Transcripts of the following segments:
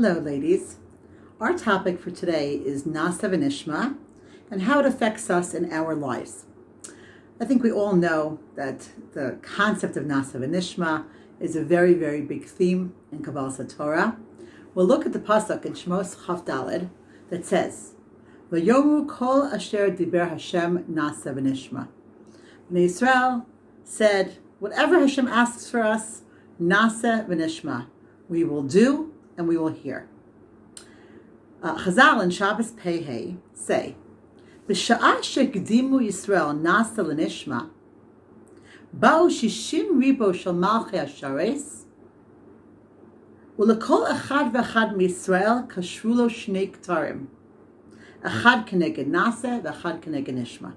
Hello, ladies. Our topic for today is Nasa Venishma and how it affects us in our lives. I think we all know that the concept of Nasa Venishma is a very, very big theme in Kabbalah Torah. We'll look at the pasuk in Shmos Chaf Daled that says, "V'yomu kol asher diber Hashem Nasa Venishma." Bnei Yisrael said, whatever Hashem asks for us, Nasa Venishma, we will do and we will hear. Chazal and Shabbos Pehei say, "B'sha'ah shekdimu Yisrael Nasa Lenishma, ba'u shishim ribo shel malchei hashares, u'lekol echad v'echad miYisrael kashru lo shnei ktarim, echad keneged Nasa v'echad keneged Nishma."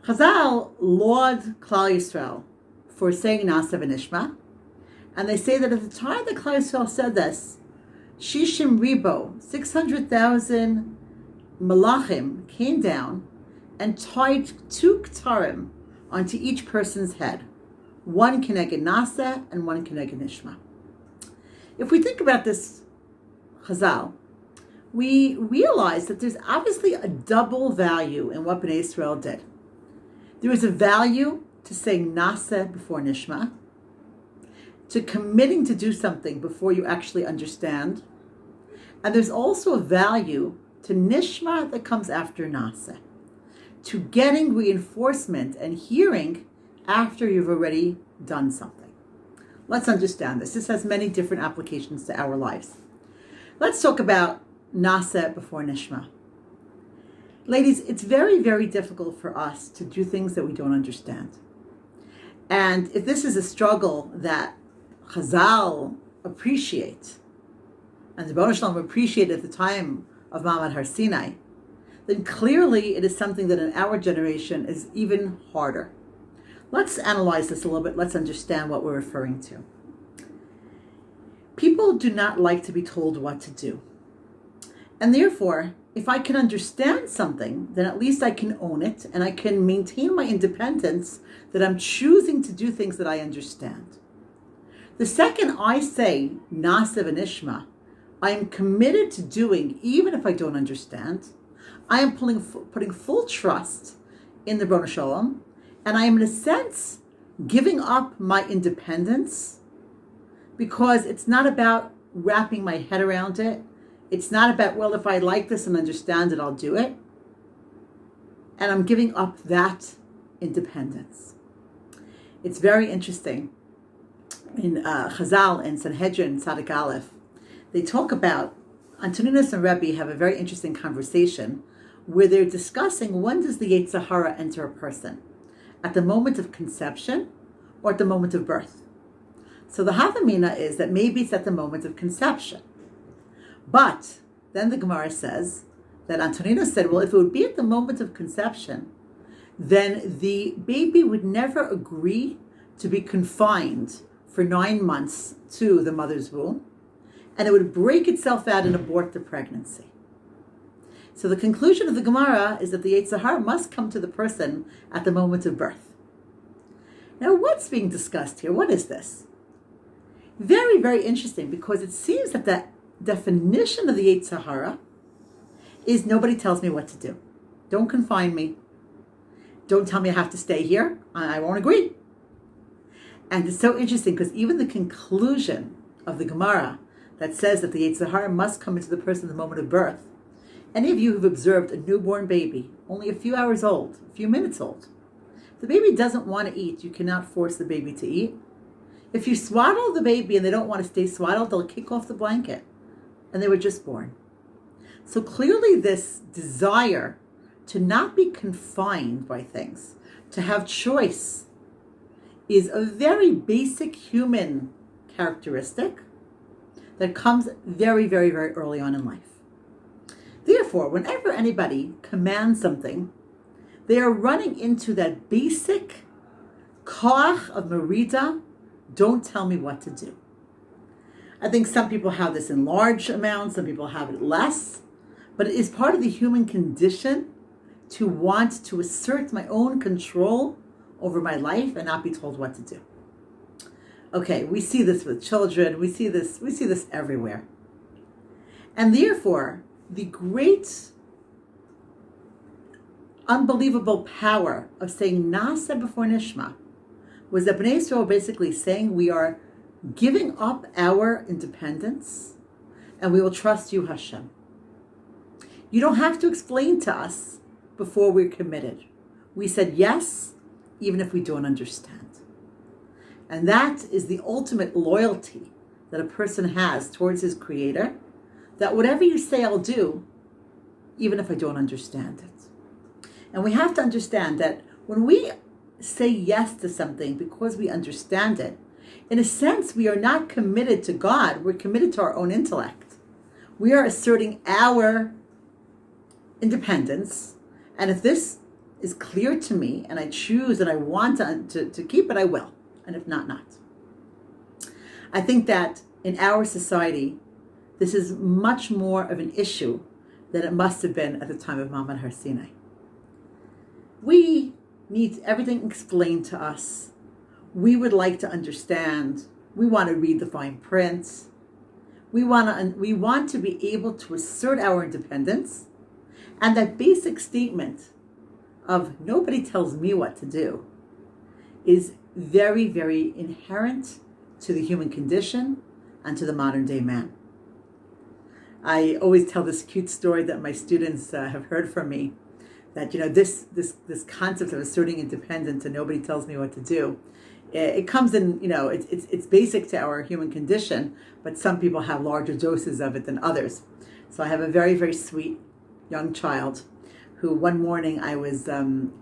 Chazal laud Klal Yisrael for saying Nasa Venishma, and they say that at the time that Klal Yisrael said this, Shishim Ribo, 600,000 Malachim came down and tied 2 Ktarim onto each person's head, one Keneged Nasa and one Keneged Nishma. If we think about this Chazal, we realize that there's obviously a double value in what Bnei Israel did. There is a value to saying Nasa before Nishma, to committing to do something before you actually understand. And there's also a value to Nishma that comes after Nasa, to getting reinforcement and hearing after you've already done something. Let's understand this. This has many different applications to our lives. Let's talk about Nasa before Nishma. Ladies, it's very, very difficult for us to do things that we don't understand. And if this is a struggle that Chazal appreciate, and the Rebbetzin Dina Schoonmaker appreciated at the time of Ma'amad Har Sinai, then clearly it is something that in our generation is even harder. Let's analyze this a little bit. Let's understand what we're referring to. People do not like to be told what to do. And therefore, if I can understand something, then at least I can own it and I can maintain my independence that I'm choosing to do things that I understand. The second I say Nasa Venishma, I am committed to doing even if I don't understand. I am putting full trust in the Ribbono Shel Olam, and I am in a sense giving up my independence because it's not about wrapping my head around it. It's not about, well, if I like this and understand it, I'll do it. And I'm giving up that independence. It's very interesting. In Chazal and Sanhedrin, Tzadik Aleph, they talk about, Antoninus and Rebbe have a very interesting conversation where they're discussing when does the Yetzer Hara enter a person? At the moment of conception or at the moment of birth? So the Havamina is that maybe it's at the moment of conception. But then the Gemara says that Antoninus said, well, if it would be at the moment of conception, then the baby would never agree to be confined for 9 months to the mother's womb, and it would break itself out and abort the pregnancy. So the conclusion of the Gemara is that the Yetzer Hara must come to the person at the moment of birth. Now, what's being discussed here? What is this? Very, very interesting, because it seems that the definition of the Yetzer Hara is nobody tells me what to do. Don't confine me. Don't tell me I have to stay here. I won't agree. And it's so interesting because even the conclusion of the Gemara that says that the Yetzer Hara must come into the person at the moment of birth. Any of you who've observed a newborn baby, only a few hours old, a few minutes old, if the baby doesn't want to eat, you cannot force the baby to eat. If you swaddle the baby and they don't want to stay swaddled, they'll kick off the blanket. And they were just born. So clearly this desire to not be confined by things, to have choice, is a very basic human characteristic that comes very, very, very early on in life. Therefore, whenever anybody commands something, they are running into that basic koach of merida, don't tell me what to do. I think some people have this in large amounts, some people have it less, but it is part of the human condition to want to assert my own control over my life and not be told what to do. Okay, we see this with children. We see this everywhere. And therefore, the great, unbelievable power of saying Nasa before Nishma was that Bnei Yisrael were basically saying we are giving up our independence and we will trust you, Hashem. You don't have to explain to us before we're committed. We said yes, even if we don't understand. And that is the ultimate loyalty that a person has towards his Creator, that whatever you say, I'll do, even if I don't understand it. And we have to understand that when we say yes to something because we understand it, in a sense, we are not committed to God. We're committed to our own intellect. We are asserting our independence. And if this is clear to me and I choose and I want to keep it, I will. And if not, not. I think that in our society, this is much more of an issue than it must have been at the time of Mammon Har Sinai. We need everything explained to us. We would like to understand. We want to read the fine print. We want to be able to assert our independence. And that basic statement of nobody tells me what to do is very, very inherent to the human condition and to the modern day man. I always tell this cute story that my students have heard from me, that this concept of asserting independence and nobody tells me what to do, it comes in, it's basic to our human condition, but some people have larger doses of it than others. So I have a very, very sweet young child who one morning I was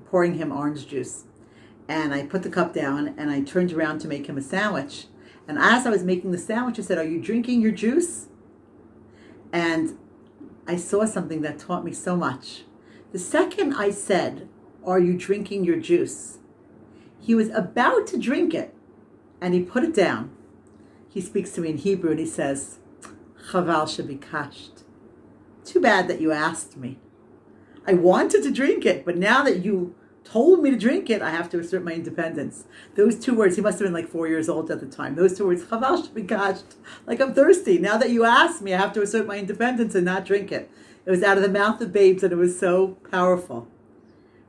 pouring him orange juice, and I put the cup down and I turned around to make him a sandwich. And as I was making the sandwich, I said, "Are you drinking your juice?" And I saw something that taught me so much. The second I said, "Are you drinking your juice?" he was about to drink it, and he put it down. He speaks to me in Hebrew, and he says, "Chaval shebikasht." Too bad that you asked me. I wanted to drink it, but now that you told me to drink it, I have to assert my independence. Those two words, he must have been like 4 years old at the time. Those 2 words, chaval shebikasht, like I'm thirsty. Now that you asked me, I have to assert my independence and not drink it. It was out of the mouth of babes, and it was so powerful.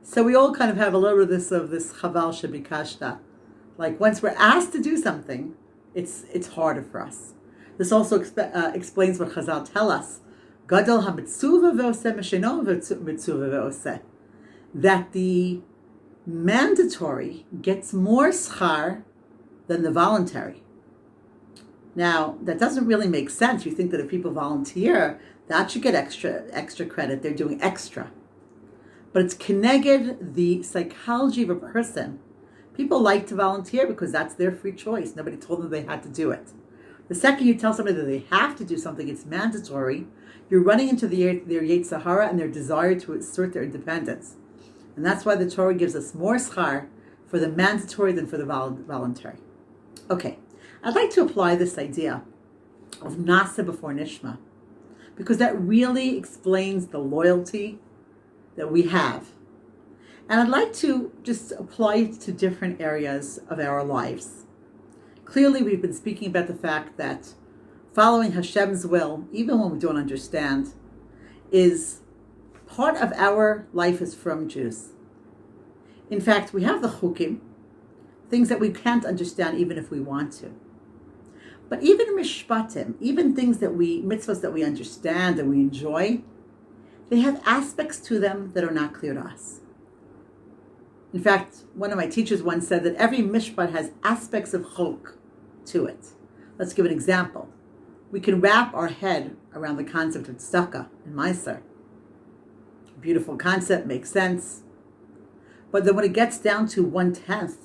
So we all kind of have a little bit of this chaval shebikashta. Like once we're asked to do something, it's harder for us. This also explains what Chazal tell us. Gadol ha-mitzuva ve'oseh mesheno mitzuva ve'oseh. That the mandatory gets more schar than the voluntary. Now, that doesn't really make sense. You think that if people volunteer, that should get extra credit. They're doing extra. But it's keneged the psychology of a person. People like to volunteer because that's their free choice. Nobody told them they had to do it. The second you tell somebody that they have to do something, it's mandatory, you're running into their Yetzer Hara and their desire to assert their independence. And that's why the Torah gives us more schar for the mandatory than for the voluntary. Okay, I'd like to apply this idea of Nasa before Nishma, because that really explains the loyalty that we have. And I'd like to just apply it to different areas of our lives. Clearly, we've been speaking about the fact that following Hashem's will, even when we don't understand, is part of our life as from Jews. In fact, we have the chukim, things that we can't understand even if we want to. But even mishpatim, even mitzvahs that we understand and we enjoy, they have aspects to them that are not clear to us. In fact, one of my teachers once said that every mishpat has aspects of chok to it. Let's give an example. We can wrap our head around the concept of tzedakah and meiser. Beautiful concept, makes sense. But then when it gets down to 1/10,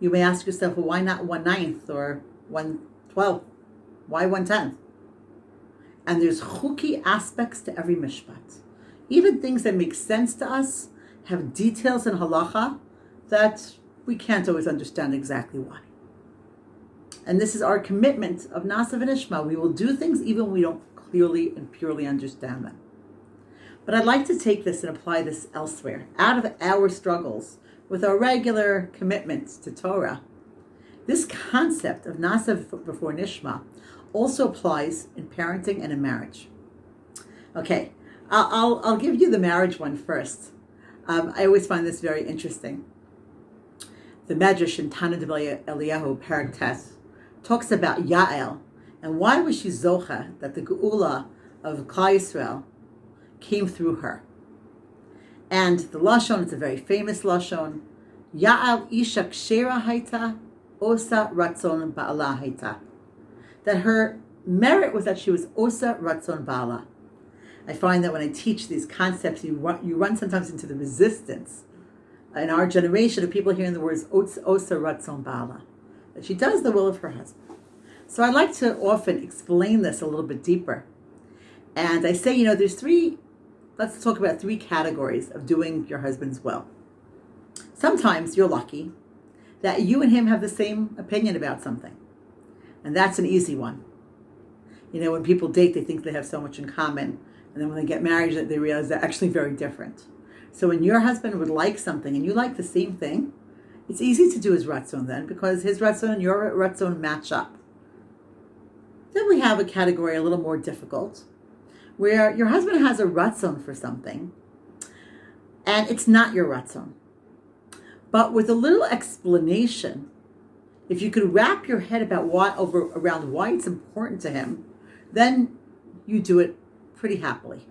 you may ask yourself, well, why not 1/9 or 1/12? Why 1/10? And there's chuki aspects to every mishpat. Even things that make sense to us have details in halacha that we can't always understand exactly why. And this is our commitment of Nasa Venishma. We will do things even when we don't clearly and purely understand them. But I'd like to take this and apply this elsewhere, out of our struggles with our regular commitments to Torah. This concept of Nasa before Nishma also applies in parenting and in marriage. Okay, I'll give you the marriage one first. I always find this very interesting. The Medrash in Tana D'B'Eliyahu Perek Tes talks about Yael and why was she zocha that the geula of Klal Yisrael came through her. And the lashon, it's a very famous lashon. Yael isha kshera haita osa ratzon ba'ala haita. That her merit was that she was osa ratzon ba'ala. I find that when I teach these concepts, you run sometimes into the resistance in our generation of people hearing the words osa ratzon ba'ala, that she does the will of her husband. So I like to often explain this a little bit deeper. And I say, let's talk about three categories of doing your husband's will. Sometimes you're lucky that you and him have the same opinion about something. And that's an easy one. When people date, they think they have so much in common. And then when they get married, they realize they're actually very different. So when your husband would like something and you like the same thing, it's easy to do his ratzon then, because his ratzon and your ratzon match up. Then we have a category a little more difficult, where your husband has a ratzon for something, and it's not your ratzon. But with a little explanation, if you could wrap your head around why it's important to him, then you do it pretty happily.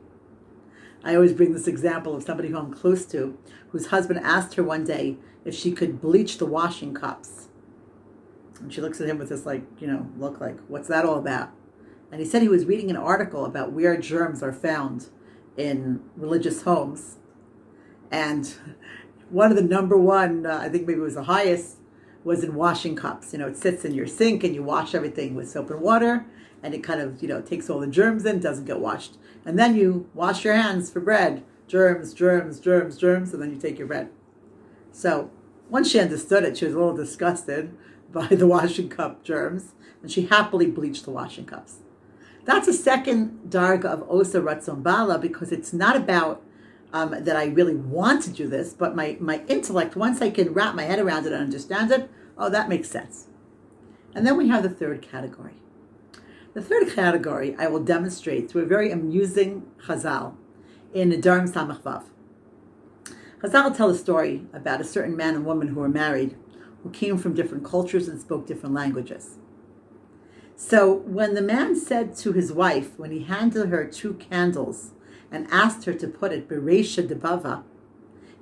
I always bring this example of somebody who I'm close to, whose husband asked her one day if she could bleach the washing cups. And she looks at him with this look like, what's that all about? And he said he was reading an article about where germs are found in religious homes. And one of the number one, I think maybe it was the highest, was in washing cups. It sits in your sink and you wash everything with soap and water. And it kind of, takes all the germs in, doesn't get washed. And then you wash your hands for bread. Germs, germs, germs, germs, and then you take your bread. So once she understood it, she was a little disgusted by the washing cup germs, and she happily bleached the washing cups. That's a second darga of osa ratzon bala, because it's not about that I really want to do this, but my intellect, once I can wrap my head around it and understand it, that makes sense. And then we have the third category. The third category I will demonstrate through a very amusing chazal in Nedarim Samach Vav. Chazal tell a story about a certain man and woman who were married, who came from different cultures and spoke different languages. So when the man said to his wife, when he handed her 2 candles and asked her to put it bereisha debava,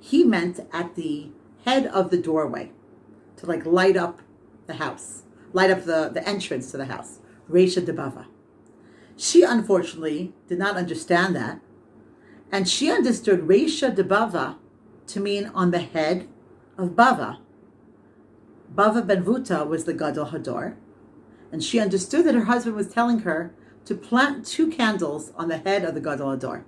he meant at the head of the doorway, to light up the house, light up the entrance to the house, reisha debava. She unfortunately did not understand that, and she understood reisha debava to mean on the head of bava. Bava ben Vuta was the Gadol Hador, and she understood that her husband was telling her to plant 2 candles on the head of the Gadol Hador.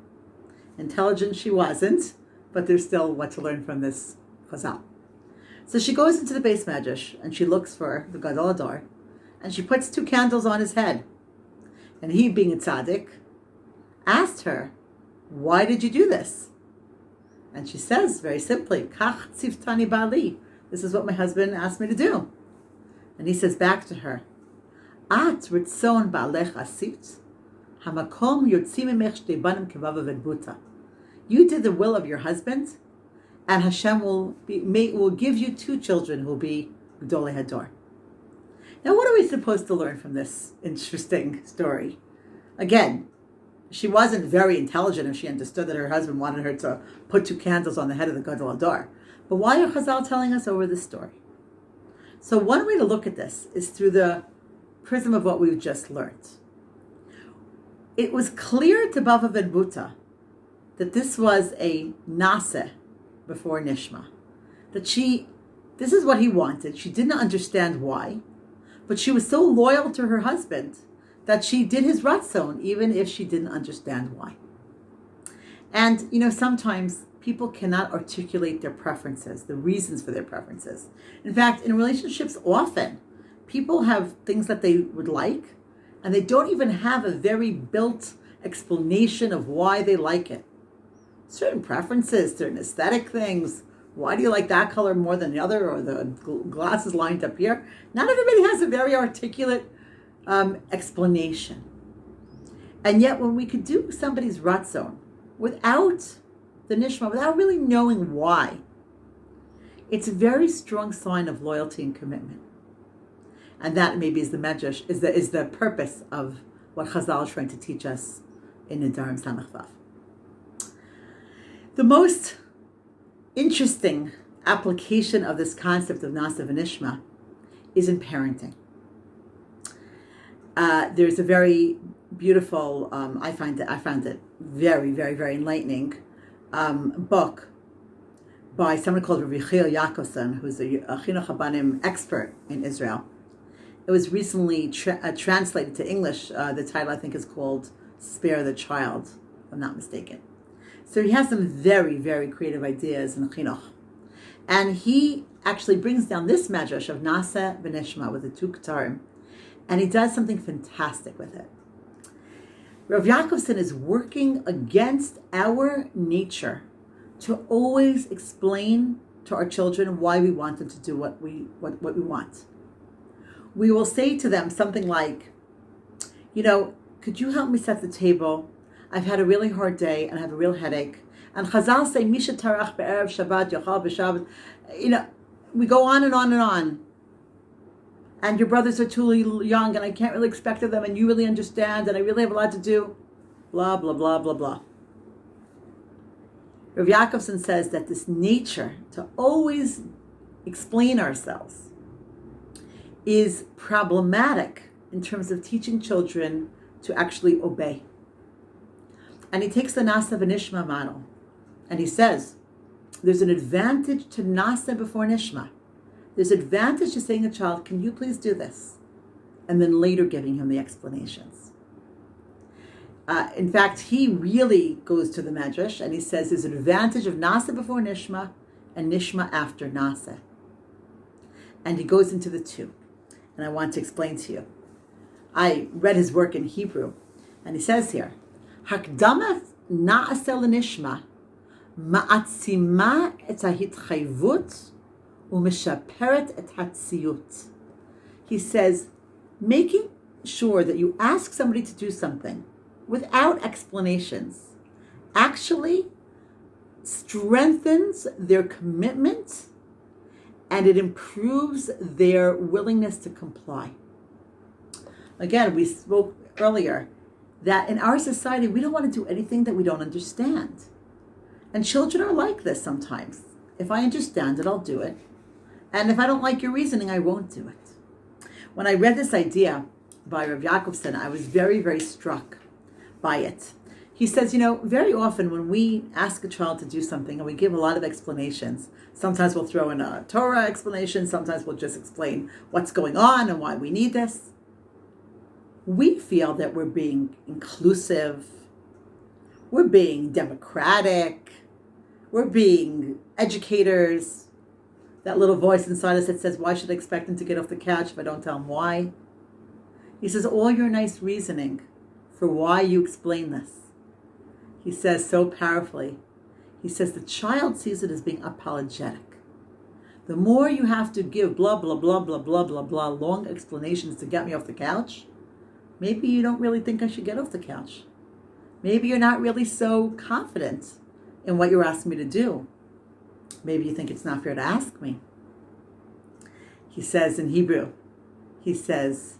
Intelligent she wasn't, but there's still what to learn from this chazal. So she goes into the Beis Medrash and she looks for the Gadol Hador, and she puts 2 candles on his head. And he, being a tzaddik, asked her, "Why did you do this?" And she says very simply, "Kach tziftani bali." This is what my husband asked me to do. And he says back to her, "At ritzon ba'alech asit, hamakom yotzim emech shtei banim kevava v'buta." You did the will of your husband, and Hashem will give you 2 children who will be Gdolei Hador. Now, what are we supposed to learn from this interesting story? Again, she wasn't very intelligent if she understood that her husband wanted her to put 2 candles on the head of the Gadol Hador. But why are Chazal telling us over this story? So one way to look at this is through the prism of what we've just learned. It was clear to Bava ben Buta that this was a naseh before Nishma. That this is what he wanted. She didn't understand why, but she was so loyal to her husband that she did his ratzon, even if she didn't understand why. And, sometimes people cannot articulate their preferences, the reasons for their preferences. In fact, in relationships, often people have things that they would like, and they don't even have a very built explanation of why they like it. Certain preferences, certain aesthetic things. Why do you like that color more than the other, or the glasses lined up here? Not everybody has a very articulate explanation. And yet when we could do somebody's ratzon without the nishma, without really knowing why, it's a very strong sign of loyalty and commitment. And that maybe is the medrash, is the purpose of what Chazal is trying to teach us in Nedarim Samech Vav. The most interesting application of this concept of Nasa Venishma is in parenting. There's a very beautiful, I found it very, very, very enlightening book by someone called Yeshivat Hakotel, who's a Chinuch Habanim expert in Israel. It was recently translated to English. The title, I think, is called Spare the Child, if I'm not mistaken. So he has some very, very creative ideas in Chinuch. And he actually brings down this medrash of Nasa Venishma with the two Ketarim, and he does something fantastic with it. Rav Yaakovson is working against our nature to always explain to our children why we want them to do what we want. We will say to them something like, could you help me set the table? I've had a really hard day and I have a real headache. And Chazal say, Misha tarach be'erev Shabbat, yochal b'Shabbat. We go on and on and on. And your brothers are too young and I can't really expect of them and you really understand and I really have a lot to do. Blah, blah, blah, blah, blah. Rav Yaakovson says that this nature to always explain ourselves is problematic in terms of teaching children to actually obey. And he takes the Nasa Venishma model and he says, there's an advantage to Nasa before Nishma. There's advantage to saying to a child, can you please do this? And then later giving him the explanations. In fact, he really goes to the Medrash and he says there's an advantage of Nasa before Nishma and Nishma after Nasa. And he goes into the two. And I want to explain to you. I read his work in Hebrew and he says here, Hakdama na'aseh l'nishma ma'atzima et ha'hitchayvut u'meshaperet et hatziyut. He says, making sure that you ask somebody to do something without explanations actually strengthens their commitment and it improves their willingness to comply. Again, we spoke earlier that in our society, we don't want to do anything that we don't understand. And children are like this sometimes. If I understand it, I'll do it. And if I don't like your reasoning, I won't do it. When I read this idea by Rav Yaakovson, I was very, very struck by it. He says, very often when we ask a child to do something and we give a lot of explanations, sometimes we'll throw in a Torah explanation, sometimes we'll just explain what's going on and why we need this. We feel that we're being inclusive, we're being democratic, we're being educators. That little voice inside us that says, why should I expect him to get off the couch if I don't tell him why? He says, all your nice reasoning for why you explain this. He says so powerfully, he says the child sees it as being apologetic. The more you have to give blah, blah, blah, blah, blah, blah, blah, long explanations to get me off the couch, maybe you don't really think I should get off the couch. Maybe you're not really so confident in what you're asking me to do. Maybe you think it's not fair to ask me. He says in Hebrew, he says,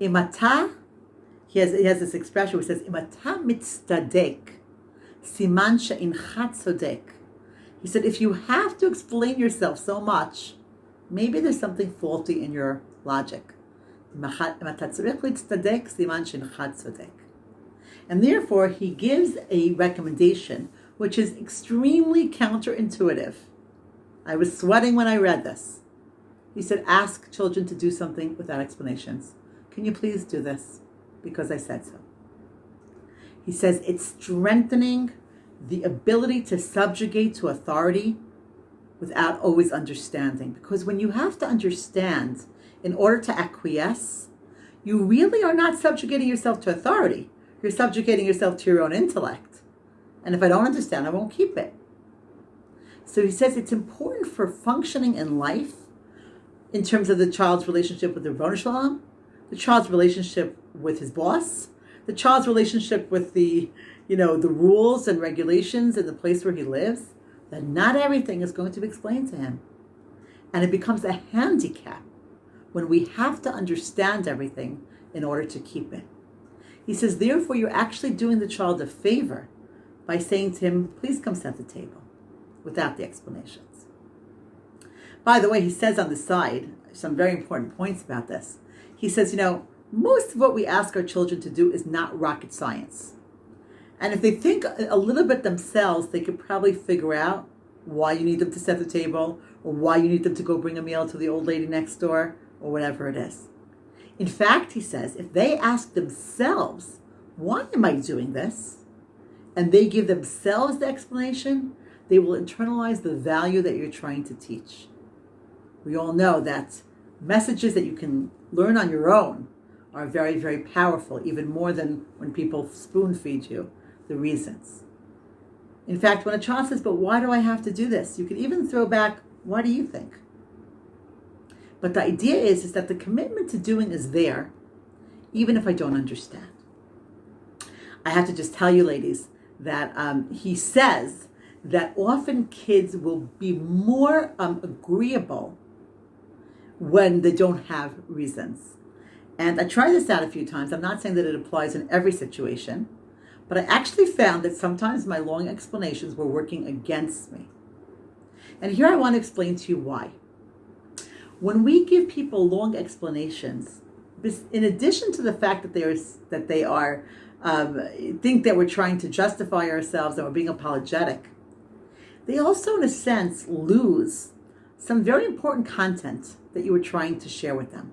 Imata, he has this expression where he says, Imata mitzadek, siman she'incha tzodek. He said, if you have to explain yourself so much, maybe there's something faulty in your logic. And therefore, he gives a recommendation which is extremely counterintuitive. I was sweating when I read this. He said, ask children to do something without explanations. Can you please do this? Because I said so. He says it's strengthening the ability to subjugate to authority without always understanding. Because when you have to understand in order to acquiesce, you really are not subjugating yourself to authority. You're subjugating yourself to your own intellect. And if I don't understand, I won't keep it. So he says it's important for functioning in life in terms of the child's relationship with the Venishma, the child's relationship with his boss, the child's relationship with the rules and regulations in the place where he lives, then not everything is going to be explained to him. And it becomes a handicap when we have to understand everything in order to keep it. He says, therefore, you're actually doing the child a favor by saying to him, please come set the table, without the explanations. By the way, he says on the side some very important points about this. He says, most of what we ask our children to do is not rocket science. And if they think a little bit themselves, they could probably figure out why you need them to set the table, or why you need them to go bring a meal to the old lady next door, or whatever it is. In fact, he says, if they ask themselves, why am I doing this? And they give themselves the explanation, they will internalize the value that you're trying to teach. We all know that messages that you can learn on your own are very, very powerful, even more than when people spoon feed you the reasons. In fact, when a child says, but why do I have to do this? You can even throw back, what do you think? But the idea is that the commitment to doing is there, even if I don't understand. I have to just tell you, ladies, that he says that often kids will be more agreeable when they don't have reasons. And I tried this out a few times. I'm not saying that it applies in every situation, but I actually found that sometimes my long explanations were working against me. And here I want to explain to you why. When we give people long explanations, in addition to the fact that they are think that we're trying to justify ourselves and we're being apologetic, they also, in a sense, lose some very important content that you were trying to share with them.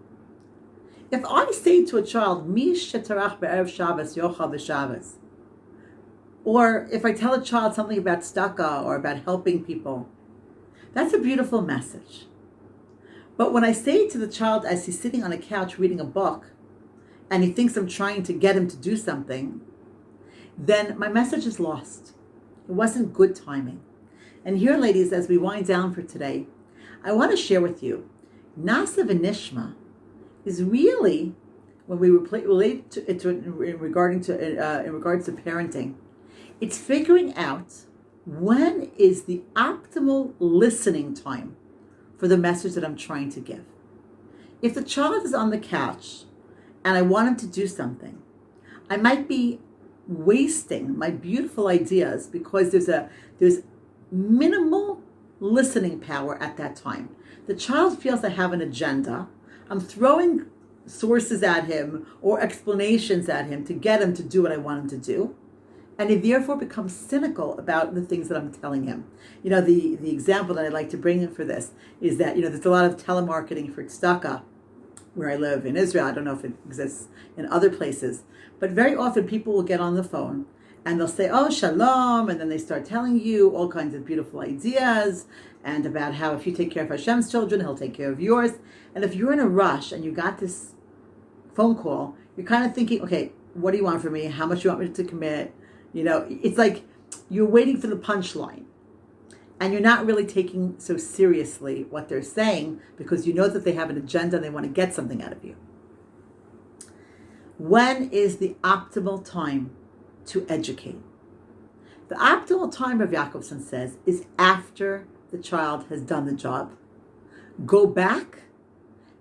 If I say to a child, Mi shetarach be'erev Shabbos yochal b'Shabbos, or if I tell a child something about tzedakah or about helping people, that's a beautiful message. But when I say to the child as he's sitting on a couch reading a book, and he thinks I'm trying to get him to do something, then my message is lost. It wasn't good timing. And here, ladies, as we wind down for today, I want to share with you, Nasa Venishma is really, when we relate to it in regards to parenting, it's figuring out when is the optimal listening time for the message that I'm trying to give. If the child is on the couch and I want him to do something, I might be wasting my beautiful ideas because there's minimal listening power at that time. The child feels I have an agenda. I'm throwing sources at him or explanations at him to get him to do what I want him to do. And he therefore becomes cynical about the things that I'm telling him. The example that I like to bring for this is that, there's a lot of telemarketing for tzedakah where I live in Israel. I don't know if it exists in other places. But very often people will get on the phone and they'll say, oh, shalom, and then they start telling you all kinds of beautiful ideas and about how if you take care of Hashem's children, he'll take care of yours. And if you're in a rush and you got this phone call, you're kind of thinking, okay, what do you want from me? How much do you want me to commit? It's like you're waiting for the punchline. And you're not really taking so seriously what they're saying because you know that they have an agenda and they want to get something out of you. When is the optimal time to educate? The optimal time, Rav Yaakovson says, is after the child has done the job. Go back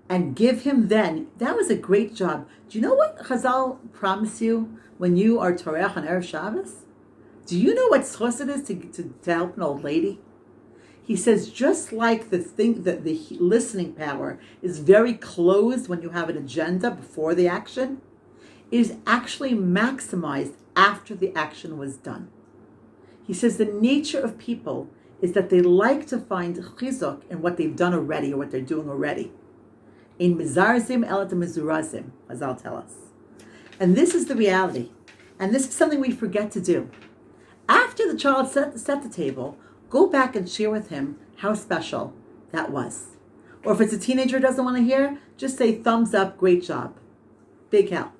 and give him then. That was a great job. Do you know what Chazal promise you when you are Toreach on Erev Shabbos? Do you know what schos it is to help an old lady? He says, just like the listening power is very closed when you have an agenda before the action, it is actually maximized after the action was done. He says the nature of people is that they like to find chizuk in what they've done already or what they're doing already. In mizarzim elat mizurazim, as I'll tell us. And this is the reality. And this is something we forget to do. After the child set the table, go back and share with him how special that was. Or if it's a teenager who doesn't want to hear, just say thumbs up, great job. Big help.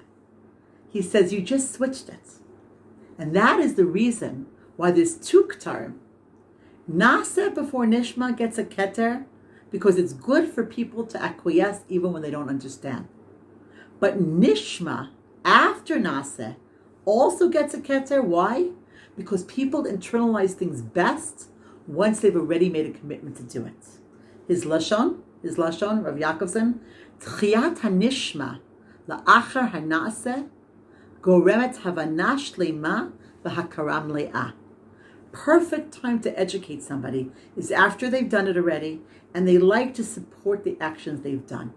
He says, you just switched it. And that is the reason why this tuktar, Nasa before Nishma gets a keter, because it's good for people to acquiesce even when they don't understand. But Nishma, after after Naseh also gets a keter. Why? Because people internalize things best once they've already made a commitment to do it. His Lashon, Rav Yaakovson, Tchiyat hanishma la'achar hanaseh goremet havana shlema v'hakaram le'ah. Perfect time to educate somebody is after they've done it already and they like to support the actions they've done.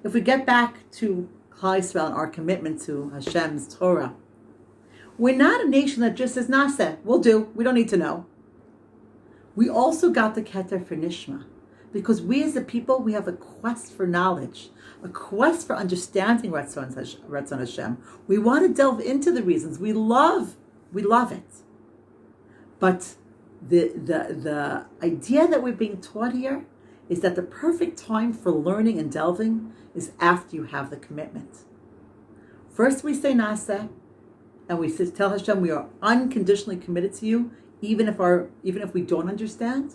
If we get back to Klal Yisrael and our commitment to Hashem's Torah, we're not a nation that just says, Naseh, we'll do, we don't need to know. We also got the Keter for Nishma, because we as a people, we have a quest for knowledge, a quest for understanding Ratzon Hashem. We want to delve into the reasons. We love it. But the idea that we're being taught here is that the perfect time for learning and delving is after you have the commitment. First we say Naseh, and we tell Hashem we are unconditionally committed to you, even if we don't understand.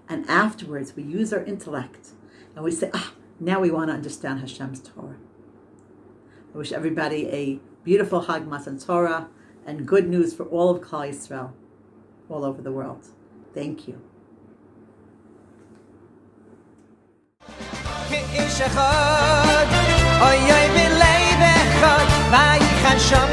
And afterwards we use our intellect and we say, now we want to understand Hashem's Torah. I wish everybody a beautiful Chag Matan Torah and good news for all of Klal Yisrael all over the world. Thank you. Vayichan